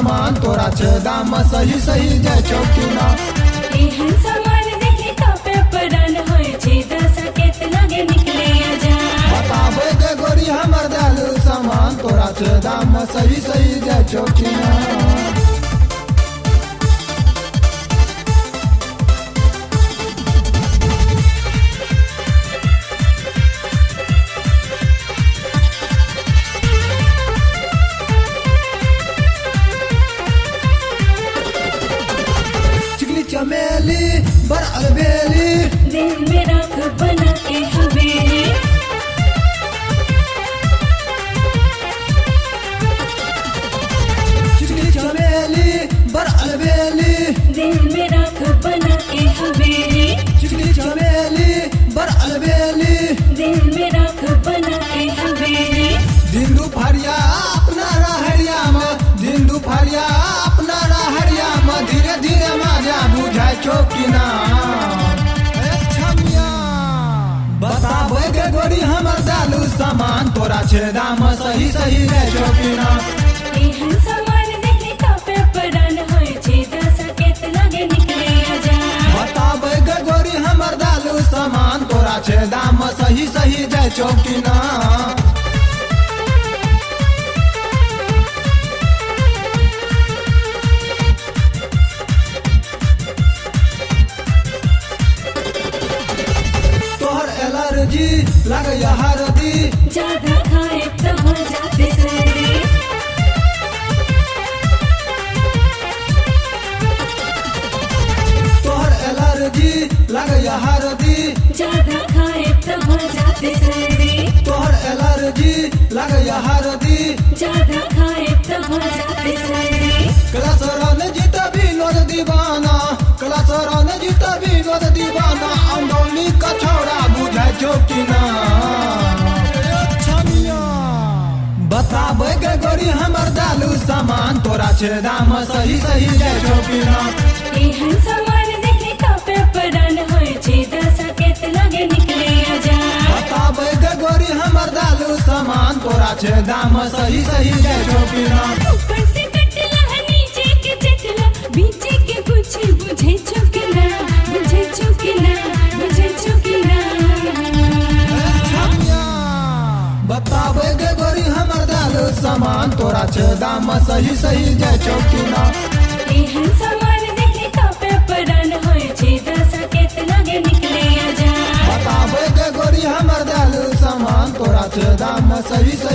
सामान तोरा छे दाम सही सही जाय छौ कि ना। एहन सामान देखे कापे परान होय छै, दस केत लगे निकले जा। बताबे के गोरी हमर दालू सामान तोरा छे दाम सही सही जाय छौ कि ना। चमेली बर अलबेली दिल में राख बना के हवेली। चिकनी चमेली बर अलबेली दिल में राख बना के हवेली। चिकनी चमेली बर अलबेली दिल में राख बना के हवेली। दिन दुपहरिया अपना रहरिया में, दिन दुपहरिया अपना रहरिया में धीरे धीरे मजा बुझाय छौ कि ना। बताबे गे गोरी हमर दालू सामान तोरा छे दाम सही सही जाय छौ कि ना। एहन सामान देखे कापे परान होय छै, दस केत लगे निकले जा। बताबे गे गोरी हमर दालू सामान तोरा छे दाम सही सही जाय छौ कि ना। एलर्जी लगैया हरदी ज्यादा खाए तो हो जाते सर्दी। तोहर एलर्जी लगैया हरदी ज्यादा खाए तो हो जाते सर्दी। तोहर एलर्जी लगैया हरदी ज्यादा खाए तो हो जाते सर्दी। कलासरन जीत विनोद दीवाना, कलासरन जीत विनोद दीवाना अंदौली कछौड़ा बुझाय छौ कि ना। बताबे गे गोरी हमर दालू सामान तोरा छे दाम सही सही जाय छौ कि ना। एहन सामान देखे कापे परान होय छै, दस केत लगे निकले जा। बताबे गे गोरी हमर दालू सामान तोरा छे दाम सही सही जाय छौ कि ना। ऊपर से कटला नीचे के चटला, बीचे के कुछ बुझे छौ कि ना, बुझे छौ कि ना, बुझे छौ कि ना। बताबे गे गोरी हमर दालू सामान तोरा छे दाम सही सही जाय छौ कि ना। एहन सामान देखे कापे परान होय छै, दस केत लगे निकले जा। बताबे गे गोरी हमर दालू सामान तोरा छे दाम सही सही